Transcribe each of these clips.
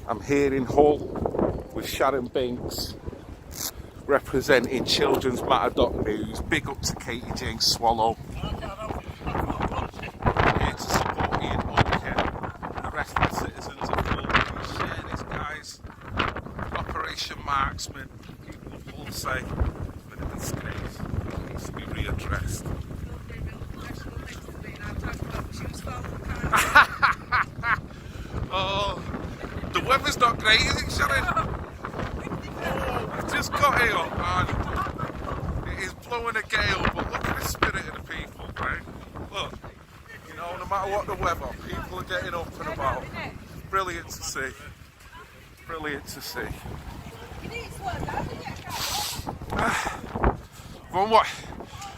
I'm here in Hull with Sharon Binks, representing childrensmatter.news. Big up to Katie Jane Swallow. I'm here to support Ian Oaken and the rest of the citizens of Hull. Please share this, guys. Operation Marksman, people of Hull say, but in this case, it needs to be readdressed. Oh, the weather's not great, is it, Sharon? I've just got here and it is blowing a gale, but look at the spirit of the people, right? Look, you know, no matter what the weather, people are getting up and about. Brilliant to see. Brilliant to see.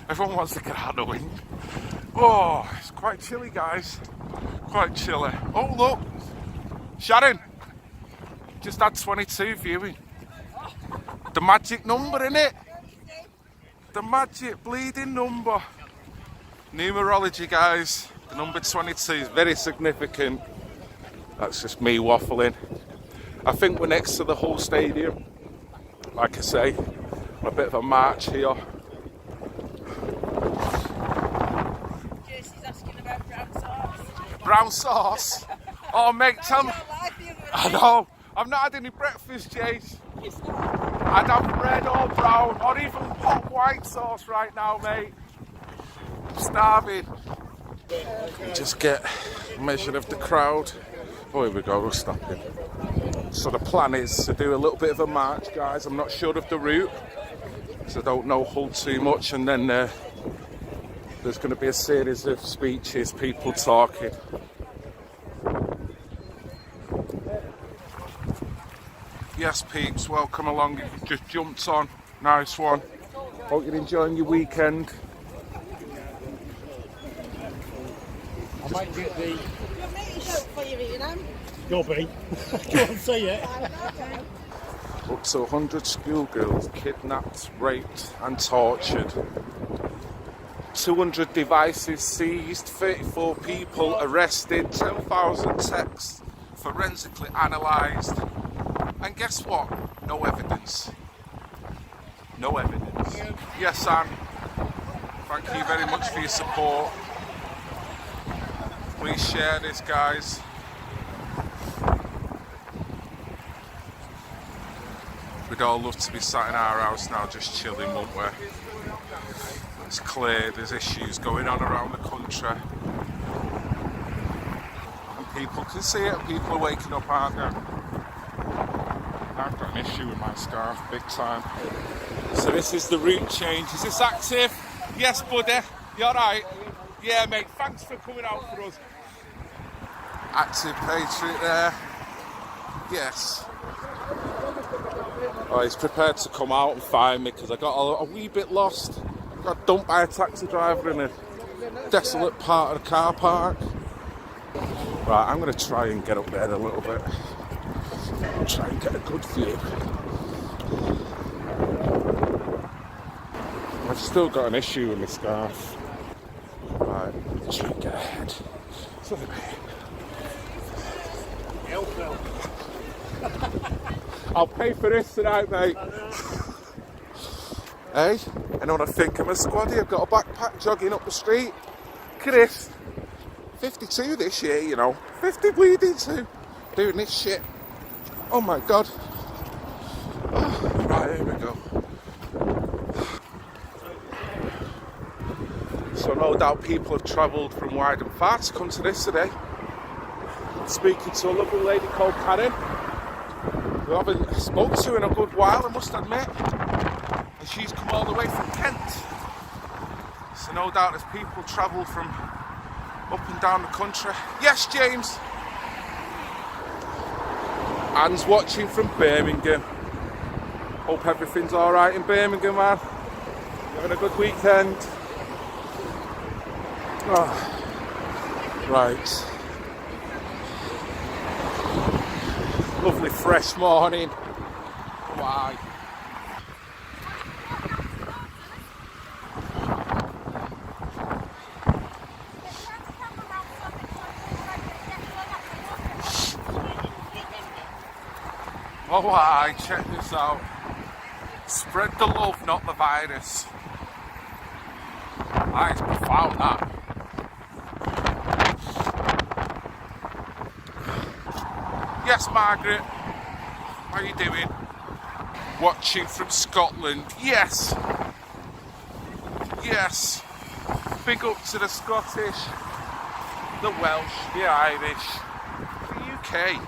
Everyone wants to get out of the wind. Oh, it's quite chilly, guys. Quite chilly. Oh, look. Sharon. Just had 22 viewing. The magic number, innit? The magic bleeding number. Numerology, guys. The number 22 is very significant. That's just me waffling. I think we're next to the Hull Stadium. Like I say, a bit of a march here. Jason's asking about brown sauce. Brown sauce? Oh, mate, tell me. I know. I've not had any breakfast, Jace. I'd have red or brown or even hot white sauce right now, mate. I'm starving. Just get a measure of the crowd. Oh, here we go, we're stopping. So the plan is to do a little bit of a march, guys. I'm not sure of the route, because I don't know Hull too much. And then there's going to be a series of speeches, people talking. Yes, peeps, welcome along. You've just jumped on. Nice one. Hope you're enjoying your weekend. I might get the... You're making joke for you, Ian. Go on, say it. Up to 100 schoolgirls kidnapped, raped and tortured. 200 devices seized, 34 people arrested, 10,000 texts forensically analysed. And guess what? No evidence. No evidence. Yes, Anne. Thank you very much for your support. Please share this, guys. We'd all love to be sat in our house now just chilling, wouldn't we? It's clear there's issues going on around the country. And people can see it, people are waking up, aren't they? I've got an issue with my scarf, big time. So this is the route change. Is this active? Yes, buddy. You alright? Yeah, mate, thanks for coming out for us. Active Patriot there. Yes. Oh, he's prepared to come out and find me because I got a wee bit lost. I got dumped by a taxi driver in a desolate part of the car park. Right, I'm going to try and get up there a little bit. Try and get a good view. I've still got an issue with my scarf. Right, try and get ahead. I'll pay for this tonight, mate. Hey, anyone think I'm a squaddy? I've got a backpack jogging up the street. Look at this. 52 this year, you know. 50 bleeding too. Doing this shit. Oh my God. Oh, right, here we go. So no doubt people have travelled from wide and far to come to this today. Speaking to a lovely lady called Karen, who I haven't spoken to in a good while, I must admit. And she's come all the way from Kent. So no doubt there's people travelled from up and down the country. Yes, James. Anne's watching from Birmingham. Hope everything's alright in Birmingham, man. Having a good weekend. Oh. Right. Lovely fresh morning. Why? Oh, aye, check this out. Spread the love, not the virus. Aye, it's profound, that. Yes, Margaret. How you doing? Watching from Scotland. Yes. Yes. Big up to the Scottish, the Welsh, the Irish, the UK.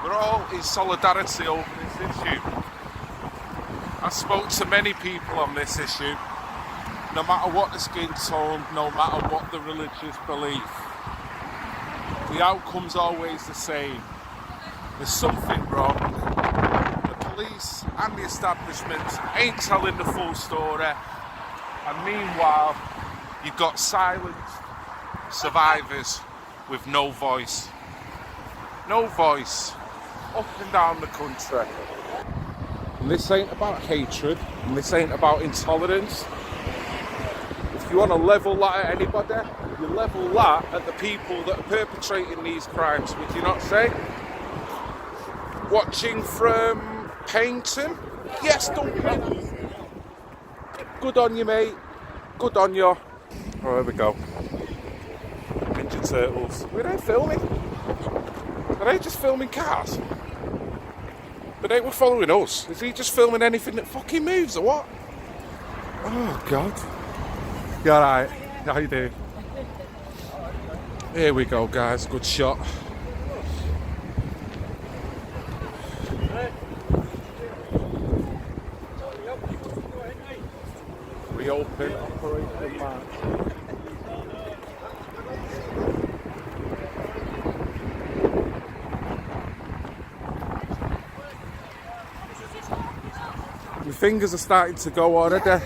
We're all in solidarity over this issue. I spoke to many people on this issue. No matter what the skin tone, no matter what the religious belief, the outcome's always the same. There's something wrong. The police and the establishment ain't telling the full story. And meanwhile, you've got silenced survivors with no voice. No voice. Up and down the country. And this ain't about hatred, and this ain't about intolerance. If you want to level that at anybody, you level that at the people that are perpetrating these crimes, would you not say? Watching from Paignton? Yes, Duncan. Good on you, mate. Good on you. Oh, there we go. Ninja Turtles. Were they filming? Are they just filming cars? But they were following us. Is he just filming anything that fucking moves or what? Oh, God. You alright? How you doing? Here we go, guys. Good shot. Reopen Operation March. My fingers are starting to go already.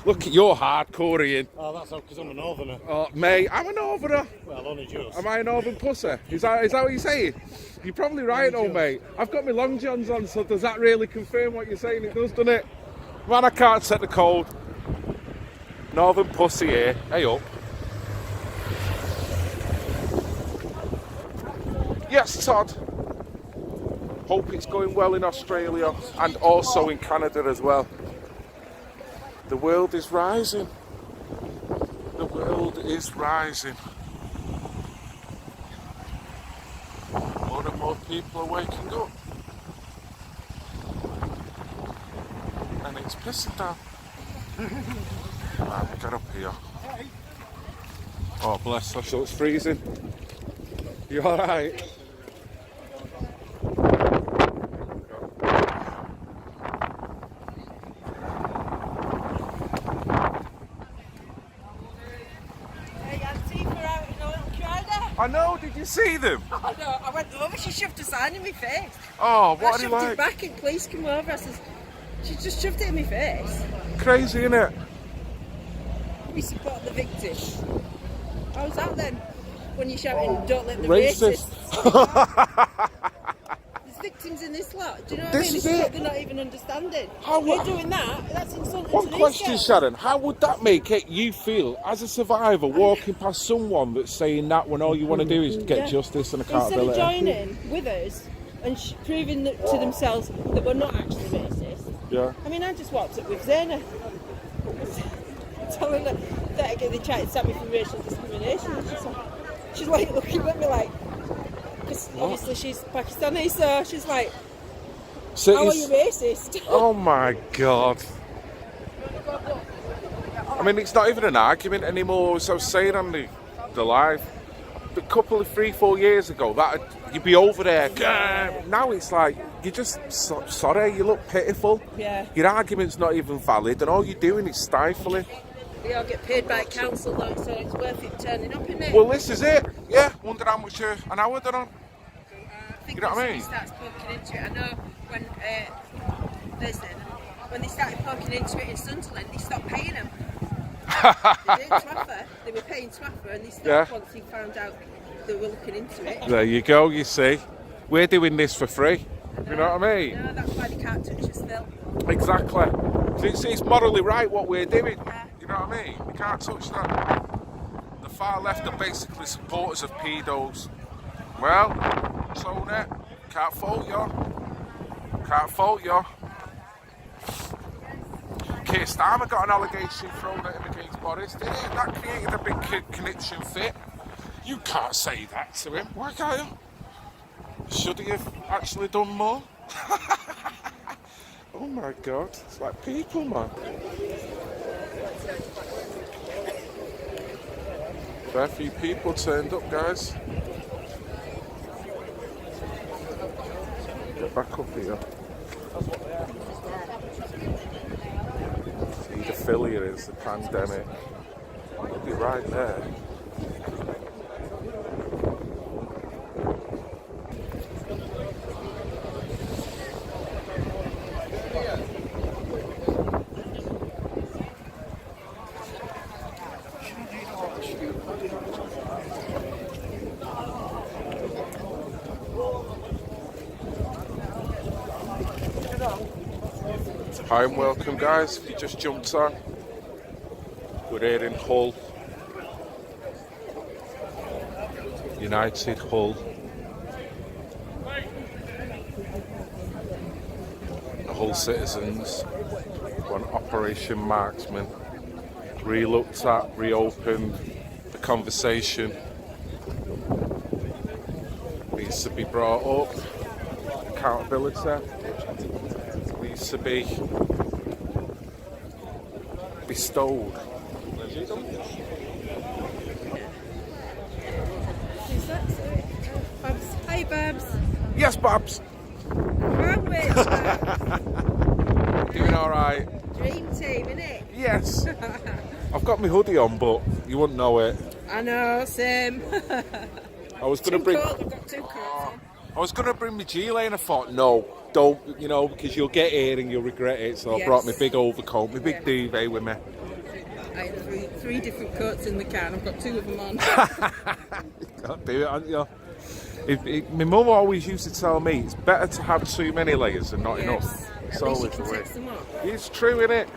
Look at your hardcore, Ian. Oh, that's because I'm a northerner. Oh, mate, I'm a northerner. Well, only just. Am I a northern pussy? Is that what you're saying? You're probably right, though, mate. I've got my long johns on, so does that really confirm what you're saying? It does, doesn't it? Man, I can't set the cold. Northern pussy here. Hey up. Yes, Todd. Hope it's going well in Australia and also in Canada as well. The world is rising. The world is rising. More and more people are waking up. And it's pissing down. Right, get up here. Oh, bless her, so it's freezing. You alright? I know, did you see them? I know, I went over, she shoved a sign in my face. Oh, what are I you shoved it like? back and police come over. I says, she just shoved it in my face. Crazy, innit? We support the victims. How's that then? When you're shouting, don't let the Racist. racists. There's victims in this lot. Do you know what I This mean? is This is it. what they're not even understanding. How We're wa- doing that, that's insulting One to these question, guys. Sharon. How would that make it you feel as a survivor walking past someone that's saying that when all you want to do is get Yeah. justice and Instead of accountability? joining with us and proving to themselves that we're not actually racist. Yeah. I mean, I just walked up with Zaina, telling her that again they tried to stop me from racial discrimination. She's like looking at me like, because obviously she's Pakistani, so she's like, So how are it's- you racist? Oh my God. I mean, it's not even an argument anymore. As I was saying on the live, a couple of 3-4 years ago, that you'd be over there. Now it's like, you're just sorry, you look pitiful. Yeah. Your argument's not even valid, and all you're doing is stifling. We all get paid by council though, so it's worth it turning up, isn't it? Well, this is it. Yeah, wonder how much an hour they're on. I think You know what I when mean? somebody starts poking into it, I know when when they started poking into it in Sunderland, they stopped paying them. They did Twaffer, they were paying Twaffer, and they stopped Yeah. once they found out they were looking into it. There you go, you see. We're doing this for free. You know what I mean? No, that's why they can't touch us still. Exactly. So it's morally right what we're doing. You know what I mean? You can't touch that. The far left are basically supporters of pedos. Well, Tony, Can't fault you. Can't fault you. Keir Starmer got an allegation thrown at him against Boris, didn't he? That created a big conniption fit. You can't say that to him. Why can't you? Should he have actually done more? Oh my God, it's like people, man. Very few people turned up, guys. Get back up here. Paedophilia is the pandemic. It'll be right there. Hi and welcome, guys. If you just jumped on, we're here in Hull, United Hull. The Hull citizens on Operation Marksman, re-looked at, reopened. The conversation needs to be brought up. Accountability needs to be bestowed. Babs. Hi, Babs. Yes, Babs. Sandwich. Doing all right. Dream team, innit? Yes. I've got my hoodie on, but you wouldn't know it. I know, same. I was gonna bring. I've got 2 coats on. I was gonna bring my G-Lane. I thought, no, don't. You know, because you'll get here and you'll regret it. So I brought my big overcoat, my big duvet with me. I had three different coats in the car and I've got 2 of them on. You can't do it, haven't you? My mum always used to tell me it's better to have too many layers than not enough. It's At least you always can the way. take some off. It's true, innit?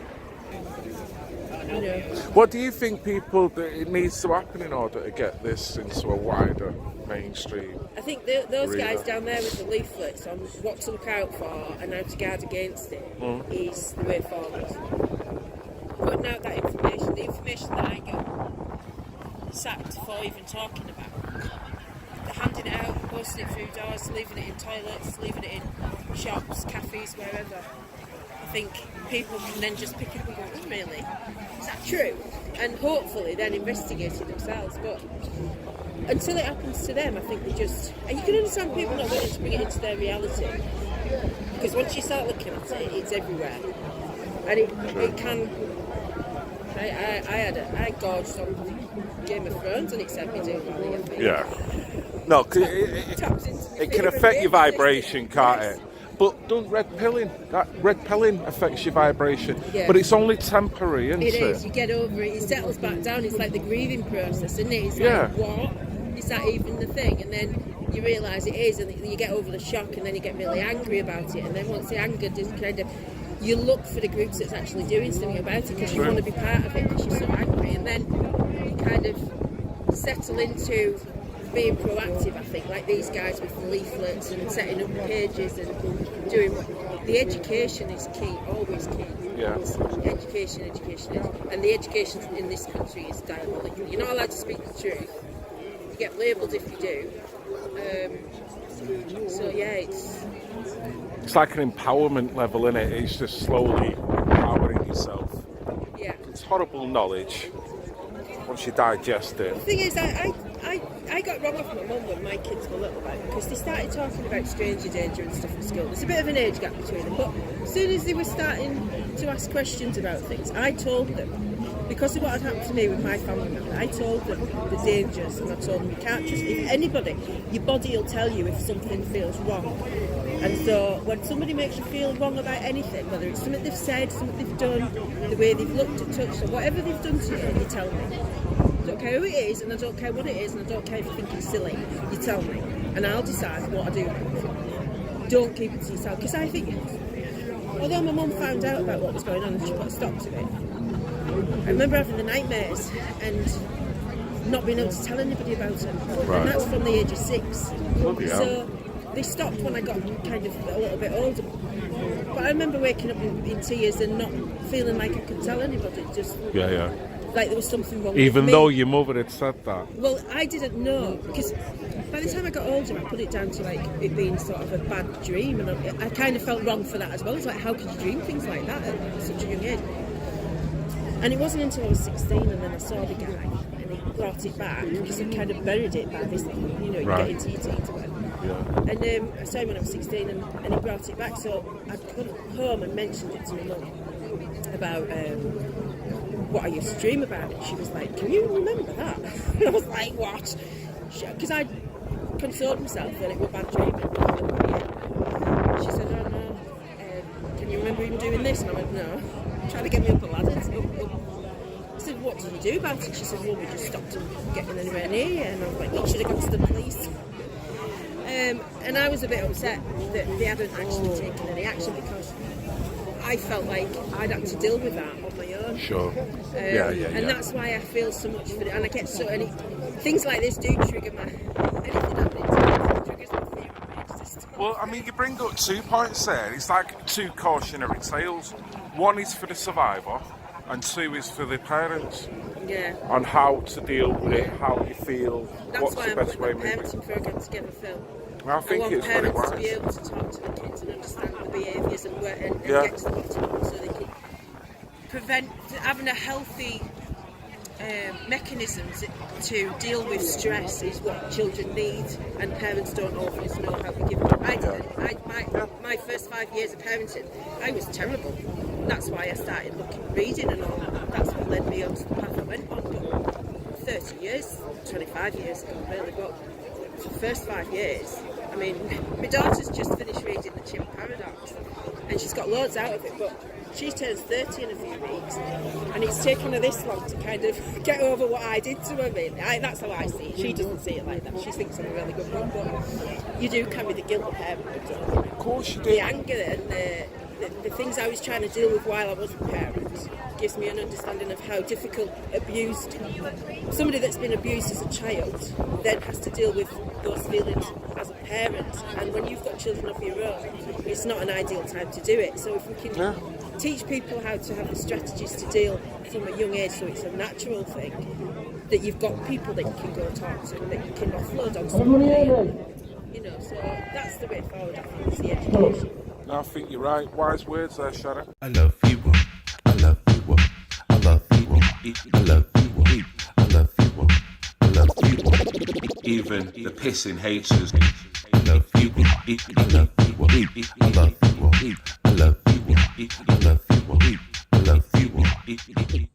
You know. What do you think that it needs to happen in order to get this into a wider mainstream? I think those Really? guys down there with the leaflets on what to look out for and how to guard against it is the way forward. Putting out that information, the information that I get sacked for even talking about. They're handing it out, posting it through doors, leaving it in toilets, leaving it in shops, cafes, wherever. I think people can then just pick it up and go, oh, really? Is that true? And hopefully then investigate it themselves. But until it happens to them, I think they just... And you can understand people not wanting to bring it into their reality. Because once you start looking at it, it's everywhere. And it can... I gorged on Game of Thrones and it sent me doing it. Yeah. No, it can affect your vibration, can't it? But don't red pilling. That red pilling affects your vibration. Yeah. But it's only temporary, isn't it? It is. You get over it. It settles back down. It's like the grieving process, isn't it? It's Yeah. like, what? Is that even the thing? And then you realise it is, and you get over the shock, and then you get really angry about it. And then once the anger does kind of... You look for the groups that's actually doing something about it because you want to be part of it because you're so angry. And then you kind of settle into being proactive, I think, like these guys with leaflets and setting up pages and doing... The education is key, always key. Yeah. Education. And the education in this country is diabolical. You're not allowed to speak the truth. You get labelled if you do. So yeah, It's like an empowerment level, innit? It's just slowly empowering yourself. yeah. It's horrible knowledge once you digest it. The thing is, I got wrong off my mum when my kids were little, like, because they started talking about stranger danger and stuff in school. There's a bit of an age gap between them, but as soon as they were starting to ask questions about things, I told them, because of what had happened to me with my family member, I told them the dangers, and I told them you can't trust anybody. Your body will tell you if something feels wrong. And so when somebody makes you feel wrong about anything, whether it's something they've said, something they've done, the way they've looked at, touched, or whatever they've done to you, you tell me. I don't care who it is, and I don't care what it is, and I don't care if you think it's silly. You tell me, and I'll decide what I do with it. Don't keep it to yourself, because I think, although my mum found out about what was going on and she put a stop to it, I remember having the nightmares and not being able to tell anybody about it. Right. And that's from the age of 6. Bloody hell. So they stopped when I got kind of a little bit older. But I remember waking up in tears and not feeling like I could tell anybody. Just Yeah. like there was something wrong Even with me. though your mother had said that. Well, I didn't know because by the time I got older, I put it down to like it being sort of a bad dream, and I kind of felt wrong for that as well. It's like, how could you dream things like that at such a young age? And it wasn't until I was 16 and then I saw the guy and he brought it back because he kind of buried it by this, you know, you Right. get into your teeth or whatever. Yeah. And I saw him when I was 16 and he brought it back, so I come home and mentioned it to my mum about what I used to dream about, and she was like, can you remember that? And I was like, what? Because I consoled myself that it was a bad dream. And she said, oh no, can you remember even doing this? And I went, no. Trying to get me up a ladder. I said, what did you do about it? She said, well, we just stopped him getting anywhere near you. And I was like, you should have gone to the police. And I was a bit upset that they hadn't actually taken any action because I felt like I'd had to deal with that on my own. Sure. And that's why I feel so much for it. And I get so many things like this do trigger my anything happening to me triggers my fear of my existence. Well, I mean, you bring up 2 points there. It's like 2 cautionary tales. One is for the survivor, and 2 is for the parents. Yeah. On how to deal with it, how you feel, That's what's why the I'm best way putting maybe. the parenting program together, Phil. I think want it's very parents to be wise. able to talk to the kids and understand the behaviours and Yeah. get to the bottom of it so they can prevent having a healthy mechanisms to deal with stress is what children need, and parents don't always know how to give them. I didn't. My first 5 years of parenting, I was terrible. That's why I started reading and all. That's what led me onto the path I went on. But 30 years, 25 years ago, really. But for the first 5 years, I mean, my daughter's just finished reading The Chimp Paradox, and she's got loads out of it. But she turns 30 in a few weeks, and it's taken her this long to kind of get over what I did to her, really. That's how I see it. She doesn't see it like that. She thinks I'm a really good mum, but you do carry the guilt of parenthood, don't you? Of course you do. The anger and the things I was trying to deal with while I wasn't a parent gives me an understanding of how difficult somebody that's been abused as a child then has to deal with those feelings as a parent. And when you've got children of your own, it's not an ideal time to do it. So if we can teach people how to have the strategies to deal from a young age so it's a natural thing, that you've got people that you can go talk to and that you can offload on somebody. You know, so that's the way forward, I think, is the education. I think you're right. Wise words there, Sharon. I love you. I love you. I love you. I love you. I love you. I love you. Even the pissing haters. I love you. I love you. I love you. I love you. I love you. I love you.